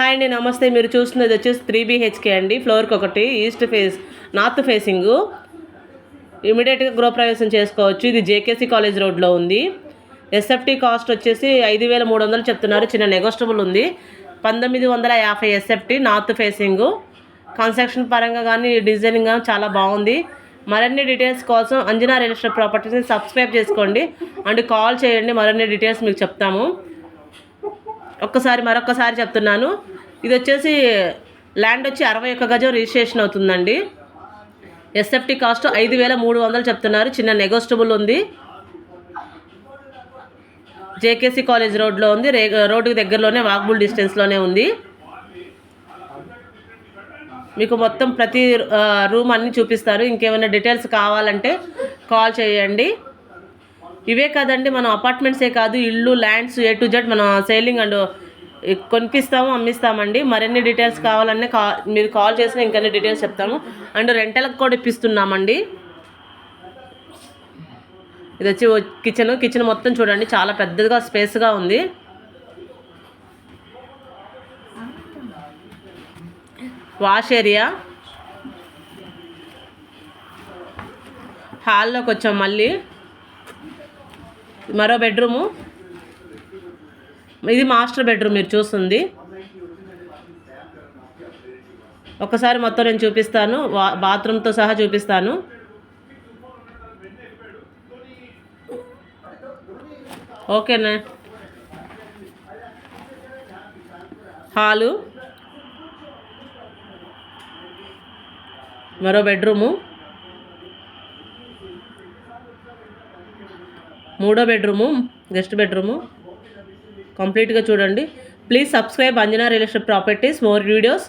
Hi అండి, నమస్తే. మీరు చూస్తున్నది వచ్చేసి 3 BHK అండి. ఫ్లోర్కి ఒకటి, ఈస్ట్ ఫేస్, నార్త్ ఫేసింగు. ఇమీడియట్గా గృహప్రవేశం చేసుకోవచ్చు. ఇది జేకేసీ కాలేజ్ రోడ్లో ఉంది. ఎస్ఎఫ్టీ కాస్ట్ వచ్చేసి 5,300 చెప్తున్నారు. చిన్న నెగోషియబుల్ ఉంది. 1950 ఎస్ఎఫ్టీ, నార్త్ ఫేసింగు. కన్స్ట్రక్షన్ పరంగా కానీ డిజైనింగ్ కానీ చాలా బాగుంది. మరిన్ని డీటెయిల్స్ కోసం అంజనా రియల్ ఎస్టేట్ ప్రాపర్టీస్ని సబ్స్క్రైబ్ చేసుకోండి అండ్ కాల్ చేయండి. మరిన్ని డీటెయిల్స్ మీకు చెప్తాము. మరొకసారి చెప్తున్నాను. ఇది వచ్చేసి ల్యాండ్ వచ్చి 61 గజం రిజిస్ట్రేషన్ అవుతుందండి. ఎస్ఎఫ్టీ కాస్ట్ 5,300 చెప్తున్నారు. చిన్న నెగోషియబుల్ ఉంది. జేకేసీ కాలేజ్ రోడ్లో ఉంది. రోడ్డుకి దగ్గరలోనే, వాకబుల్ డిస్టెన్స్లోనే ఉంది. మీకు మొత్తం ప్రతి రూమ్ అన్నీ చూపిస్తారు. ఇంకేమైనా డీటెయిల్స్ కావాలంటే కాల్ చేయండి. ఇవే కాదండి, మనం అపార్ట్మెంట్సే కాదు, ఇల్లు, ల్యాండ్స్ A to Z మనం సేలింగ్ అండ్ కొనిపిస్తాము, అమ్మిస్తామండి. మరిన్ని డీటెయిల్స్ కావాలనే మీరు కాల్ చేసిన ఇంకన్నీ డీటెయిల్స్ చెప్తాము. అండ్ రెంటలకు కూడా ఇప్పిస్తున్నామండి. ఇది వచ్చి కిచెన్ మొత్తం చూడండి, చాలా పెద్దగా స్పేస్గా ఉంది. Wash area. హాల్లోకి వచ్చాం. మళ్ళీ మరో బెడ్రూము. ఇది మాస్టర్ బెడ్రూమ్ మీరు చూస్తుంది. ఒకసారి మొత్తం నేను చూపిస్తాను, బాత్రూమ్తో సహా చూపిస్తాను. ఓకేనా. హాలు, మరో బెడ్రూము, మూడో బెడ్రూము, గెస్ట్ బెడ్రూము. కంప్లీట్గా చూడండి. Please subscribe Anjana real estate properties. More videos.